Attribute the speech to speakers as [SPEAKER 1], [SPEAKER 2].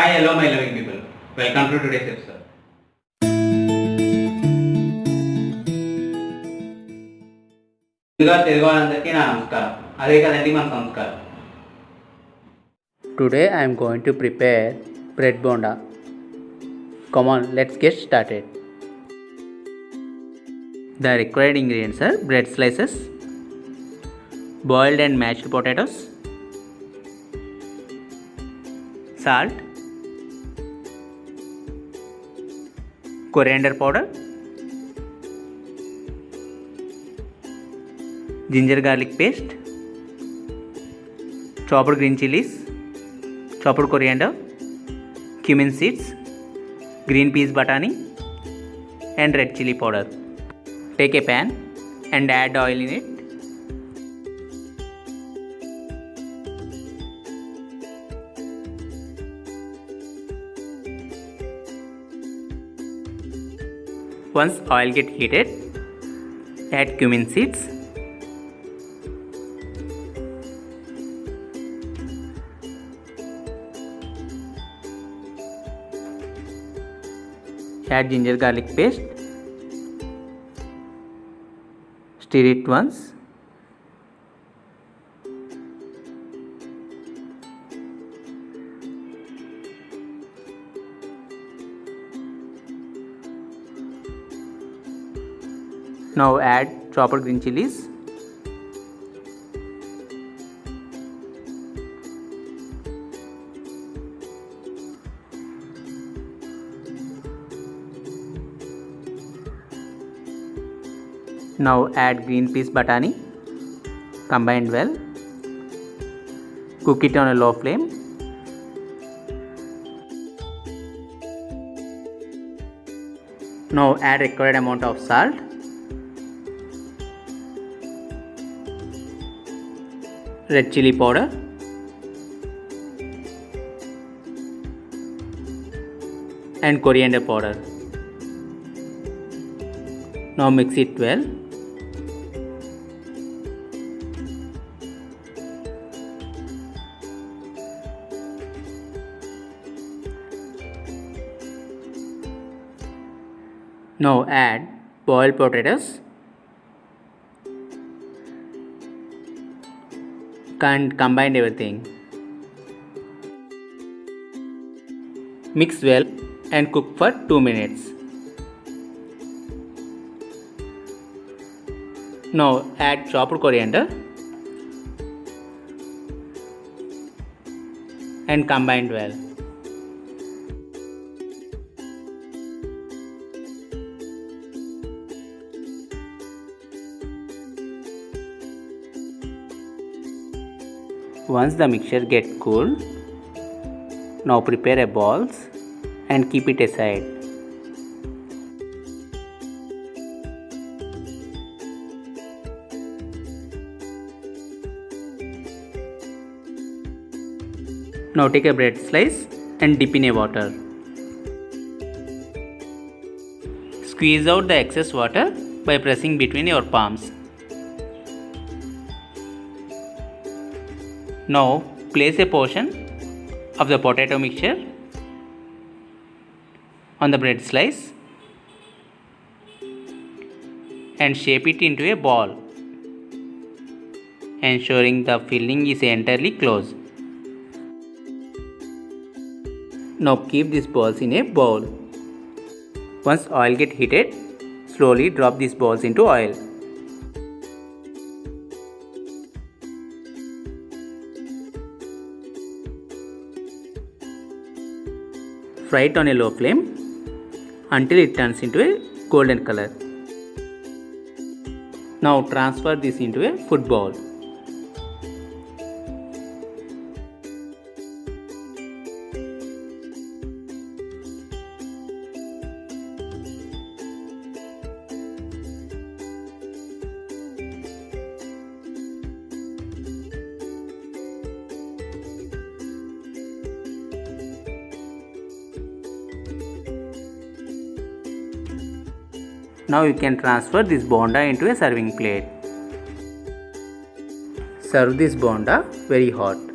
[SPEAKER 1] Hi, hello my loving people. Welcome to today's episode. Telugu వాళ్ళందరికీ నా నమస్కారం. అదే కదండి మన సంస్కారం.
[SPEAKER 2] Today I am going to prepare bread bonda. Come on, let's get started. The required ingredients are bread slices, boiled and mashed potatoes, salt, coriander powder, ginger garlic paste, chopped green chilies, chopped coriander, cumin seeds, green peas batani and red chili powder. Take a pan and add oil in it. Once oil get heated, add cumin seeds, add ginger garlic paste, stir it once, now add chopped green chilies, now add green peas batani, combine well, cook it on a low flame. Now add required amount of salt, red chili powder, and coriander powder. Now mix it well. Now add boiled potatoes and combine everything. Mix well and cook for 2 minutes. Now add chopped coriander and combine well. Once the mixture gets cool, now prepare a balls and keep it aside. Now take a bread slice and dip in a water. Squeeze out the excess water by pressing between your palms. Now place a portion of the potato mixture on the bread slice and shape it into a ball, ensuring the filling is entirely closed. Now keep these balls in a bowl. Once oil gets heated, slowly drop these balls into oil. Fry it on a low flame until it turns into a golden color. Now transfer this into a food bowl. Now you can transfer this bonda into a serving plate. Serve this bonda very hot.